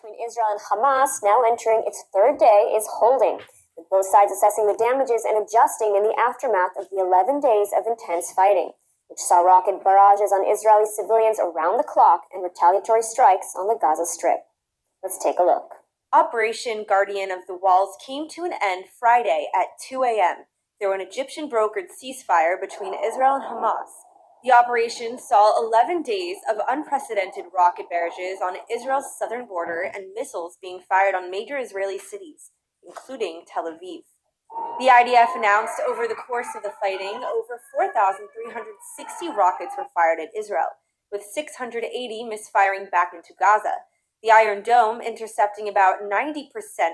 between Israel and Hamas, now entering its third day, is holding, with both sides assessing the damages and adjusting in the aftermath of the 11 days of intense fighting, which saw rocket barrages on Israeli civilians around the clock and retaliatory strikes on the Gaza Strip. Let's take a look. Operation Guardian of the Walls came to an end Friday at 2 a.m. through an Egyptian-brokered ceasefire between Israel and Hamas. The operation saw 11 days of unprecedented rocket barrages on Israel's southern border and missiles being fired on major Israeli cities, including Tel Aviv. The IDF announced over the course of the fighting, over 4,360 rockets were fired at Israel, with 680 misfiring back into Gaza. The Iron Dome intercepting about 90%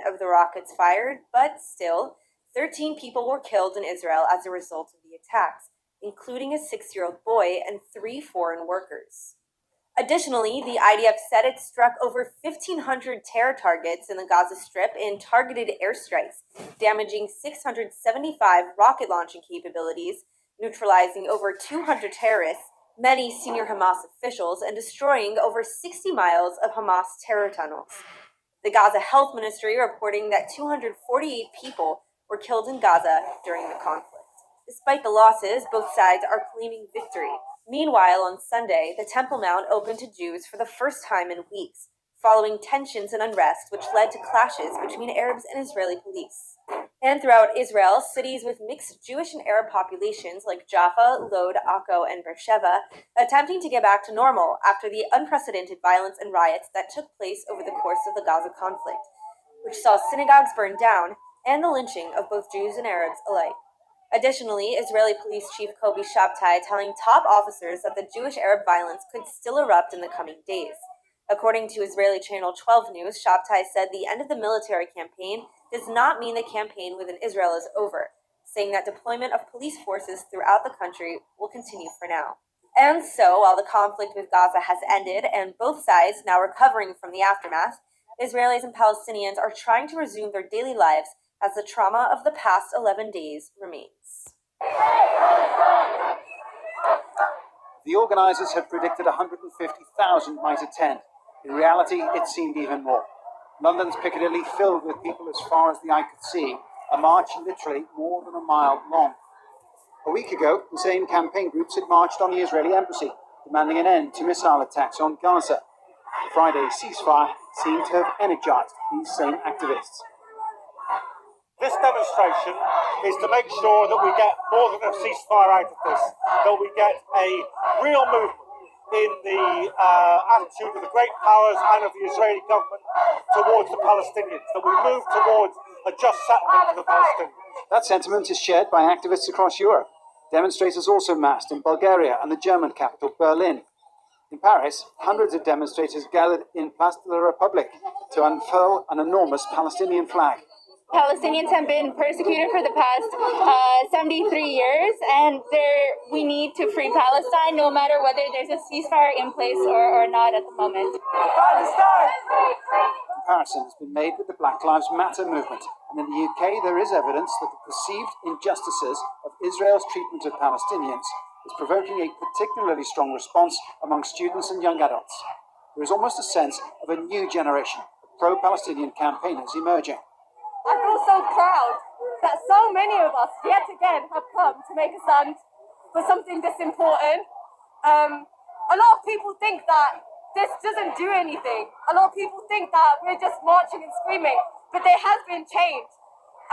of the rockets fired, but still, 13 people were killed in Israel as a result of the attacks, including a 6-year-old boy and 3 foreign workers. Additionally, the IDF said it struck over 1,500 terror targets in the Gaza Strip in targeted airstrikes, damaging 675 rocket launching capabilities, neutralizing over 200 terrorists, many senior Hamas officials, and destroying over 60 miles of Hamas terror tunnels. The Gaza Health Ministry reporting that 248 people were killed in Gaza during the conflict. Despite the losses, both sides are claiming victory. Meanwhile, on Sunday, the Temple Mount opened to Jews for the first time in weeks, following tensions and unrest which led to clashes between Arabs and Israeli police. And throughout Israel, cities with mixed Jewish and Arab populations like Jaffa, Lod, Akko, and Beersheba attempting to get back to normal after the unprecedented violence and riots that took place over the course of the Gaza conflict, which saw synagogues burned down and the lynching of both Jews and Arabs alike. Additionally, Israeli Police Chief Kobi Shabtai telling top officers that the Jewish-Arab violence could still erupt in the coming days. According to Israeli Channel 12 News, Shabtai said the end of the military campaign does not mean the campaign within Israel is over, saying that deployment of police forces throughout the country will continue for now. And so, while the conflict with Gaza has ended and both sides now recovering from the aftermath, Israelis and Palestinians are trying to resume their daily lives as the trauma of the past 11 days remains. The organisers had predicted 150,000 might attend. In reality, it seemed even more. London's Piccadilly filled with people as far as the eye could see, a march literally more than a mile long. A week ago, the same campaign groups had marched on the Israeli embassy, demanding an end to missile attacks on Gaza. Friday's ceasefire seemed to have energised these same activists. This demonstration is to make sure that we get more than a ceasefire out of this, that we get a real movement in the attitude of the great powers and of the Israeli government towards the Palestinians, that we move towards a just settlement for the Palestinians. That sentiment is shared by activists across Europe. Demonstrators also massed in Bulgaria and the German capital, Berlin. In Paris, hundreds of demonstrators gathered in Place de la République to unfurl an enormous Palestinian flag. Palestinians have been persecuted for the past 73 years, and we need to free Palestine no matter whether there's a ceasefire in place or not at the moment. Comparison has been made with the Black Lives Matter movement, and in the UK there is evidence that the perceived injustices of Israel's treatment of Palestinians is provoking a particularly strong response among students and young adults. There is almost a sense of a new generation of pro-Palestinian campaigners emerging. I feel so proud that so many of us yet again have come to make a stand for something this important. A lot of people think that this doesn't do anything. A lot of people think that we're just marching and screaming, but there has been change.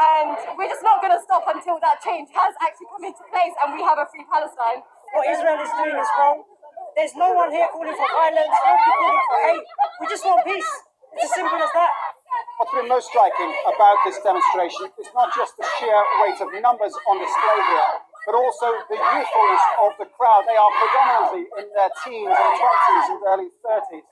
And we're just not going to stop until that change has actually come into place and we have a free Palestine. What Israel is doing is wrong. There's no one here calling for violence, nobody calling for hate. We just want peace. It's as simple as that. What's been most striking about this demonstration is not just the sheer weight of numbers on display here, but also the youthfulness of the crowd. They are predominantly in their teens and 20s and early 30s,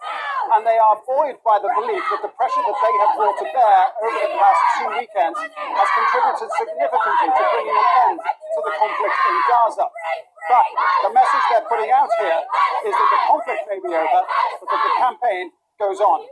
and they are buoyed by the belief that the pressure that they have brought to bear over the past 2 weekends has contributed significantly to bringing an end to the conflict in Gaza. But the message they're putting out here is that the conflict may be over, but that the campaign goes on.